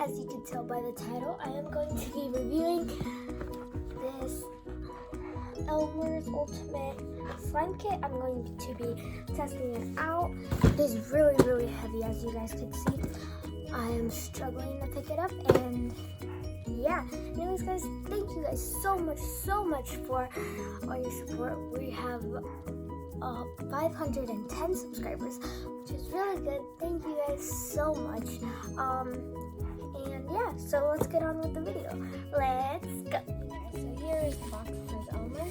as you can tell by the title, I am going to be reviewing this Elmer's Ultimate Slime Kit. I'm going to be testing it out. It is really, really heavy, as you guys can see. I am struggling to pick it up, and yeah. Anyways, guys, thank you guys so much for all your support. We have 510 subscribers, which is really good. Thank you guys so much. And yeah, so let's get on with the video. Let's go. So here is the box. It says Elmer.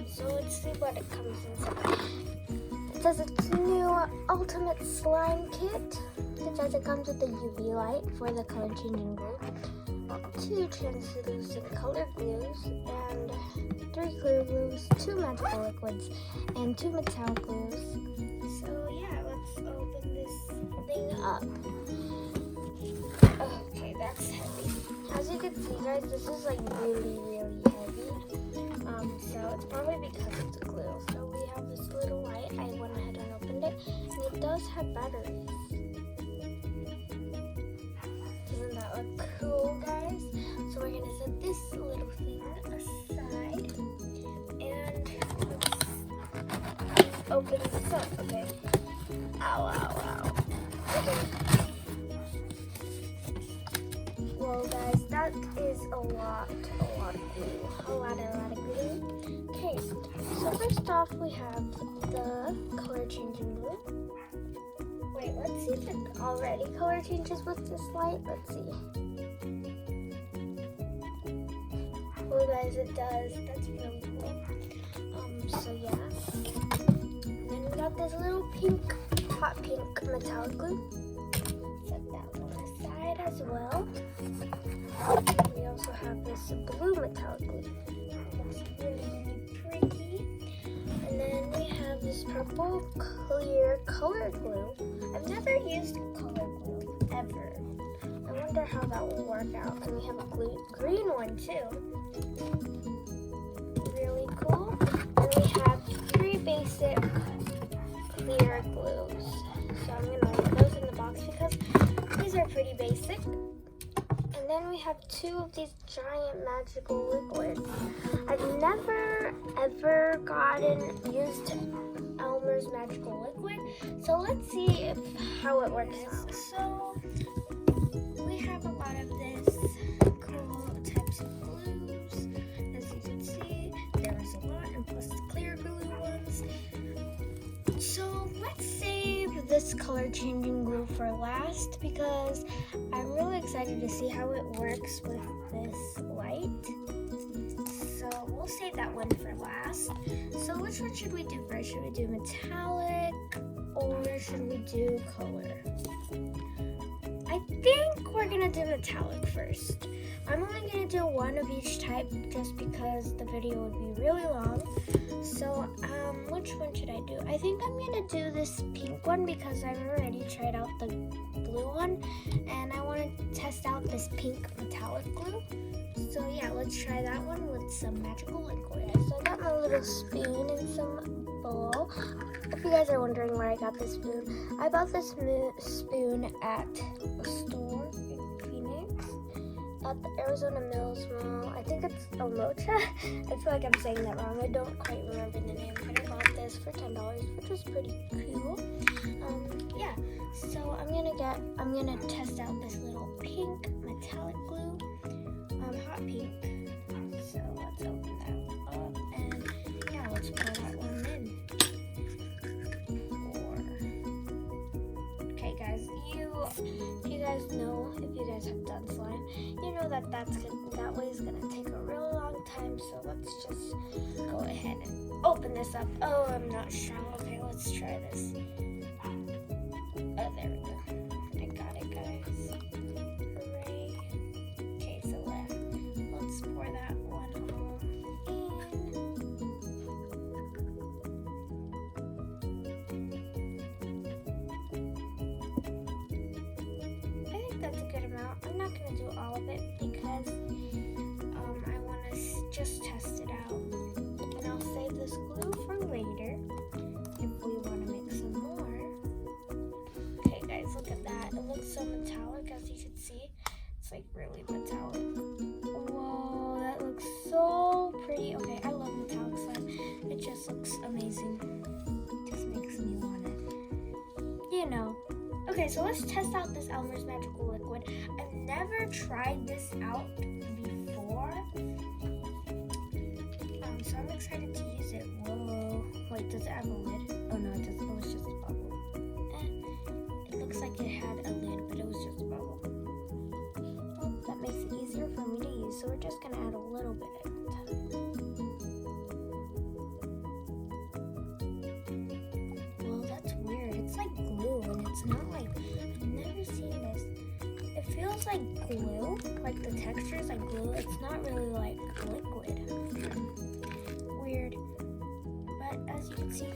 So let's see what it comes inside. It says it's new Ultimate Slime Kit. It says it comes with a UV light for the color changing glue, 2 translucent color glues, and 3 clear glues, 2 magical liquids, and 2 metallic glues. So yeah, let's open this thing up. Okay, that's heavy. As you can see, guys, this is like really heavy. So it's probably because it's glue. So we have this little light. I went ahead and opened it, and it does have batteries. Doesn't that look cool, guys? So we're gonna set this little thing aside, and let's open this up. Okay. Ow. Okay. Well, guys, that is a lot of glue. A lot of glue. Okay, so first off, we have the color changing glue. Wait, let's see if it already color changes with this light. Let's see. Oh, guys, it does. That's really cool. So yeah. And then we got this little hot pink metallic glue. Set that one aside as well. And we also have this blue metallic glue. It's really pretty. And then we have this purple clear color glue. I've never used color glue ever. I wonder how that will work out. And we have a green one too. Really cool. And we have 3 basic clear glues. So I'm going to put those in the box because these are pretty basic. And then we have 2 of these giant magical liquids. I've never ever used Elmer's magical liquid. So let's see how it works out. So we have a lot of this cool types of glues. As you can see, there is a lot, and plus the clear glue ones. So let's save this color changing glue for last because I'm really excited to see how it works with this light. So we'll save that one for last. So which one should we do first? Should we do metallic or should we do color? I think we're gonna do metallic first. I'm only gonna do one of each type just because the video would be really long. So which one should I do? I think I'm gonna do this pink one because I've already tried out the blue one and I want to test out this pink metallic glue. So yeah, let's try that one with some magical liquid. So I got my little spoon and some bowl. If you guys are wondering where I got this spoon, I bought this spoon at a store in Phoenix at the Arizona Mills Mall. I think it's Omocha. I feel like I'm saying that wrong. I don't quite remember the name, but I bought this for $10, which was pretty cool. Yeah. So I'm gonna test out this little pink metallic glue, hot pink. So let's open that up, and yeah, let's pour that one in. Okay, guys, if you guys know, if you guys have done slime, you know that that way is gonna take a real long time. So let's just go ahead and open this up. Oh, I'm not strong. Okay, let's try this. Oh, there we go. I got it, guys. Hooray. Okay, so let's pour that one all in. I think that's a good amount. I'm not going to do all of it because I want to just test it out. And I'll save this glue for later if we want to make some more. Okay, guys, look at that. It looks so metallic, as you can see. Okay, so let's test out this Elmer's Magical Liquid. I've never tried this out before. So I'm excited to use it. Whoa. Wait, does it have a lid? Oh no, it doesn't. It was just a bubble. It looks like it had a lid, but it was just a bubble. Well, that makes it easier for me to use, so we're just gonna add a little bit at a time. Well, that's weird. It's like glue, and it's not like, I've never seen this. It feels like glue, like the texture is like glue. It's not really like liquid. Weird. But as you can see,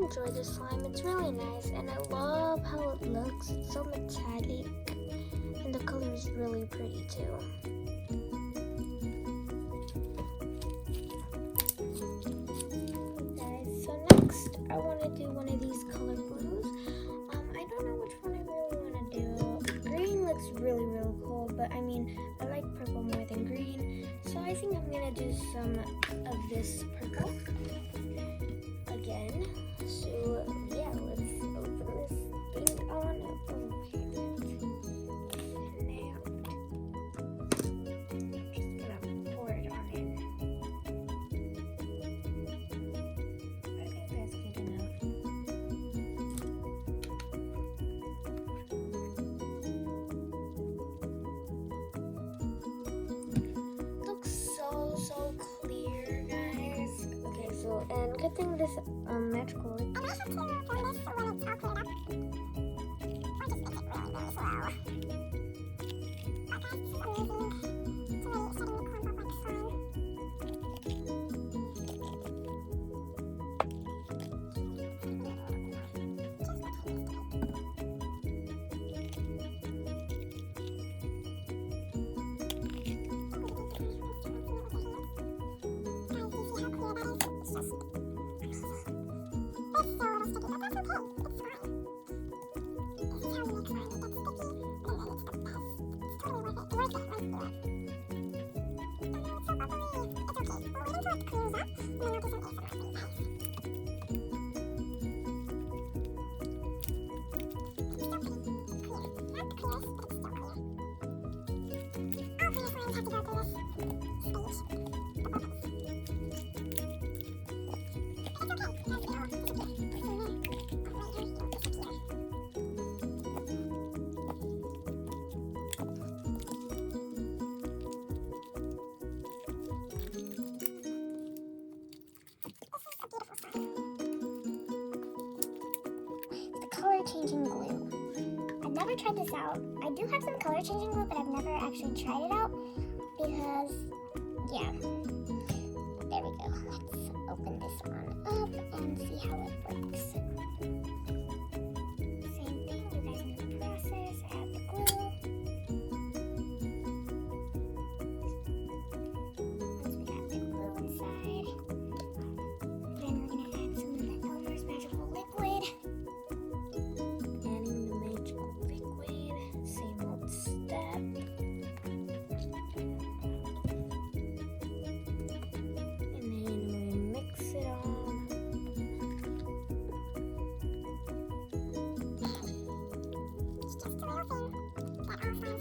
enjoy the slime. It's really nice, and I love how it looks. It's so metallic, and the color is really pretty too. Okay, so next I want to do one of these color blues. I don't know which one I really want to do. Green looks really cool, but I mean, I like purple more than green, so I think I'm gonna do some of this purple again. So yeah, let's open this thing on. Okay, now I'm just gonna pour it on in. I think that's good enough. Looks so clear, guys. Okay, so and good thing this magical. And I have to turn this when it's all cleared up. Or just make it really slow. Okay, this is amazing. It's already starting to clump up like slime. Changing glue. I've never tried this out. I do have some color changing glue, but I've never actually tried it out because, yeah. There we go. Let's open this one up and see how it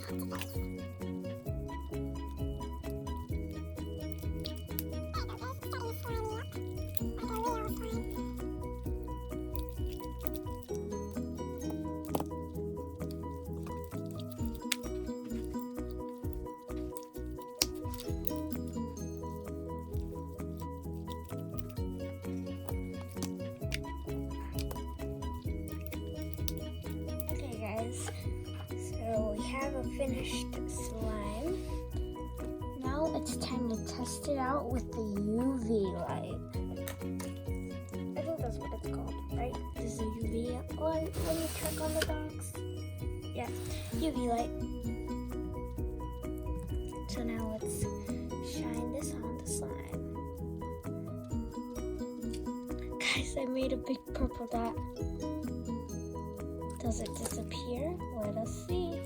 Okay guys, so we have a finished slime. Now it's time to test it out with the UV light. I think that's what it's called, right? This is a UV light. Let me check on the box. Yeah, UV light. So now let's shine this on the slime. Guys, I made a big purple dot. Does it disappear? Let us see.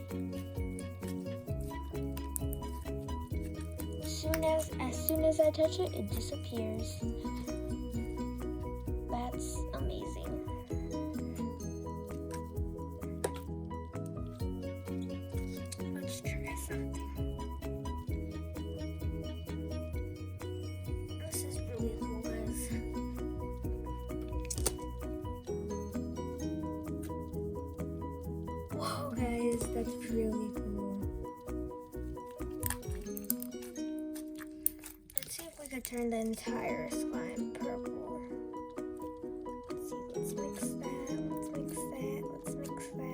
As soon as I touch it, it disappears. That's amazing. Let's try something. This is really cool, guys. Whoa, guys, that's really cool. Let's see if we could turn the entire slime purple. Let's see, let's mix that, let's mix that, let's mix that.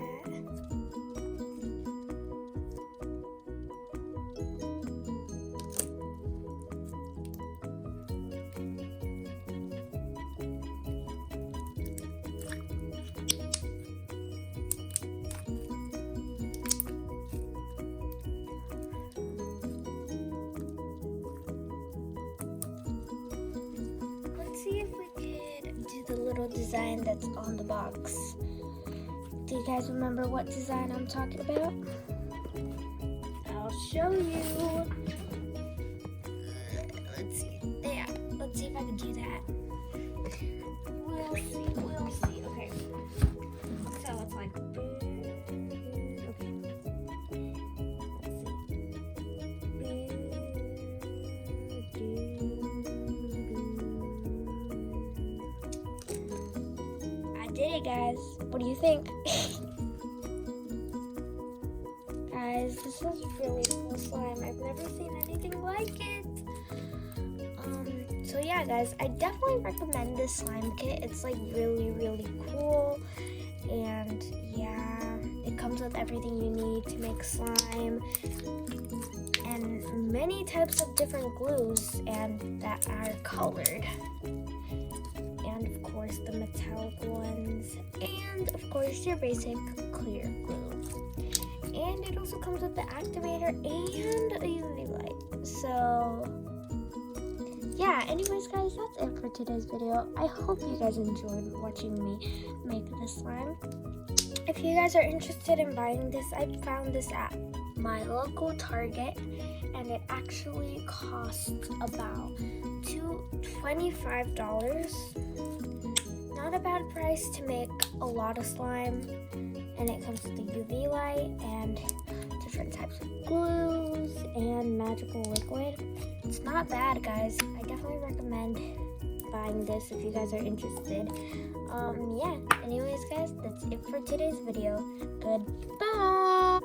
See if we could do the little design that's on the box. Do you guys remember what design I'm talking about? I'll show you. Let's see. Yeah, let's see if I can do that. We'll see. Okay. So it's like did it, guys. What do you think? Guys, this is really cool slime. I've never seen anything like it. So yeah, guys, I definitely recommend this slime kit. It's like really, really cool. And yeah, it comes with everything you need to make slime. And many types of different glues and that are colored. And of course the metallic ones, and of course your basic clear glue. And it also comes with the activator and a UV light. So yeah, anyways guys, that's it for today's video. I hope you guys enjoyed watching me make this slime. If you guys are interested in buying this, I found this at my local Target, and it actually costs about $25. Not a bad price to make a lot of slime, and it comes with the UV light and different types of glues and magical liquid. It's not bad, guys. I definitely recommend buying this if you guys are interested. Yeah, anyways guys, that's it for today's video. Goodbye.